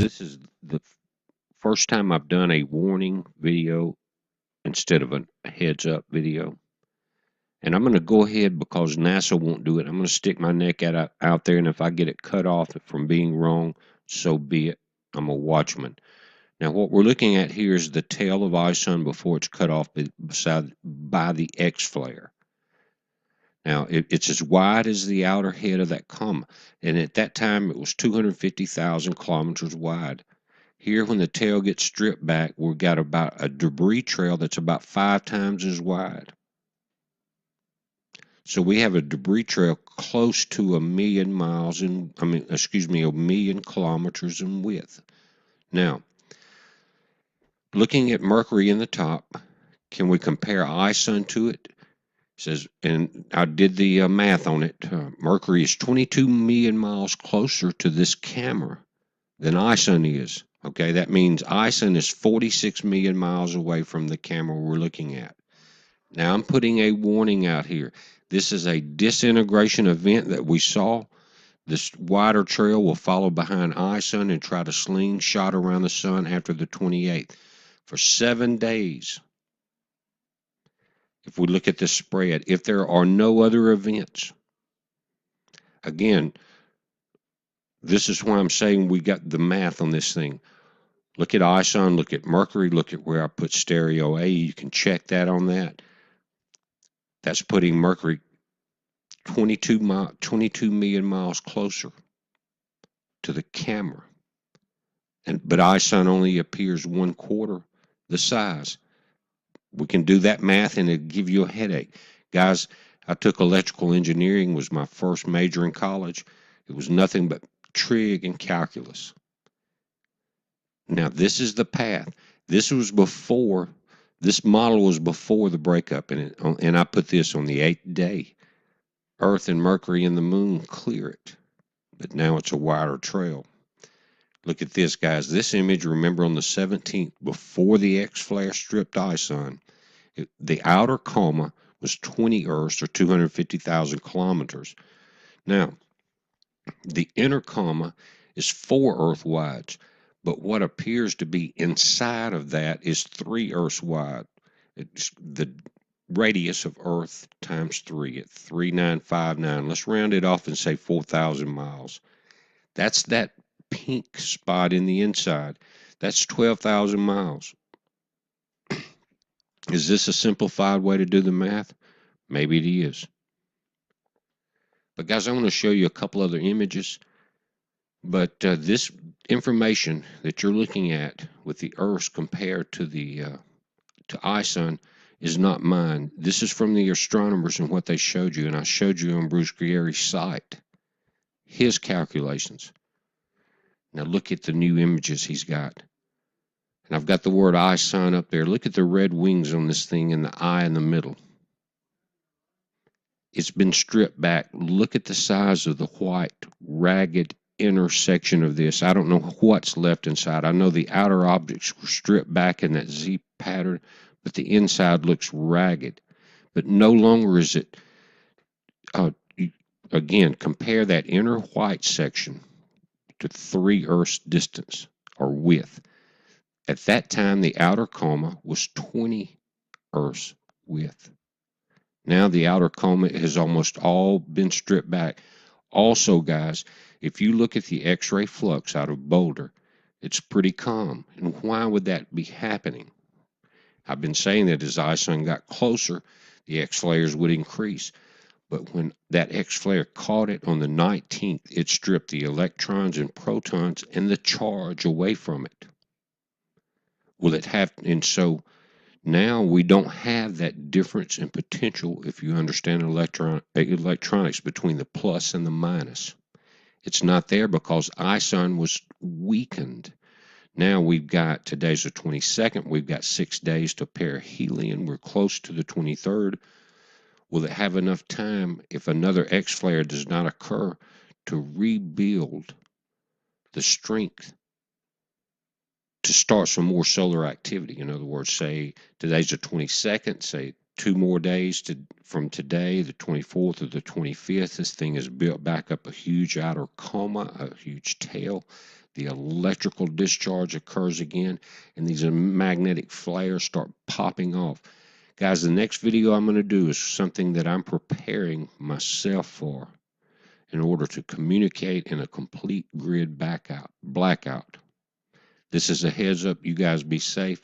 this is the first time I've done a warning video instead of a heads up video. And I'm going to go ahead because NASA won't do it. I'm going to stick my neck out there, and if I get it cut off from being wrong, so be it. I'm a watchman. Now, what we're looking at here is the tail of ISUN before it's cut off by the X flare. Now, it's as wide as the outer head of that comma, and at that time it was 250,000 kilometers wide. Here, when the tail gets stripped back, we've got about a debris trail that's about 5 times as wide. So we have a debris trail close to 1,000,000 miles in, a 1,000,000 kilometers in width. Now, looking at Mercury in the top, can we compare ISUN to it? It says, and I did the math on it. Mercury is 22 million miles closer to this camera than ISUN is. Okay, that means ISUN is 46 million miles away from the camera we're looking at. Now I'm putting a warning out here. This is a disintegration event that we saw. This wider trail will follow behind ISUN and try to slingshot around the sun after the 28th for 7 days. If we look at the spread, if there are no other events, again, this is why I'm saying we got the math on this thing. Look at ISUN, look at Mercury, look at where I put stereo A. You can check that on that. That's putting Mercury 22 million miles closer to the camera. But ISUN only appears 1/4 the size. We can do that math and it'll give you a headache. Guys, I took electrical engineering, was my first major in college. It was nothing but trig and calculus. Now, this is the path. This model was before the breakup, and I put this on the 8th day. Earth and Mercury and the Moon clear it, but now it's a wider trail. Look at this, guys. This image, remember, on the 17th, before the X flare stripped ISUN, the outer coma was 20 Earths or 250,000 kilometers. Now, the inner coma is 4 Earth wides, but what appears to be inside of that is 3 Earths wide. It's the radius of Earth times 3 at 3,959. Let's round it off and say 4,000 miles. That's that pink spot in the inside. That's 12,000 miles. Is this a simplified way to do the math? Maybe it is. But guys, I want to show you a couple other images. But this information that you're looking at with the Earths compared to to ISUN is not mine. This is from the astronomers and what they showed you, and I showed you on Bruce Guerrieri's site, his calculations. Now look at the new images he's got. And I've got the word ISUN up there. Look at the red wings on this thing and the eye in the middle. It's been stripped back. Look at the size of the white, ragged inner section of this. I don't know what's left inside. I know the outer objects were stripped back in that Z pattern, but the inside looks ragged. But no longer is it, again, compare that inner white section to 3 Earths distance or width. At that time, the outer coma was 20 Earths width. Now the outer coma has almost all been stripped back. Also, guys, if you look at the X-ray flux out of Boulder, it's pretty calm. And why would that be happening? I've been saying that as ISUN got closer, the X flares would increase. But when that X flare caught it on the 19th, it stripped the electrons and protons and the charge away from it. Will it have, and so now we don't have that difference in potential, if you understand electronics, between the plus and the minus. It's not there because ISUN was weakened. Now we've got, today's the 22nd, we've got 6 days to perihelion. We're close to the 23rd. Will it have enough time, if another X flare does not occur, to rebuild the strength to start some more solar activity? In other words, say today's the 22nd, say 2 more days from today, the 24th or the 25th, this thing has built back up a huge outer coma, a huge tail. The electrical discharge occurs again, and these magnetic flares start popping off. Guys, the next video I'm going to do is something that I'm preparing myself for in order to communicate in a complete grid blackout. This is a heads up. You guys be safe.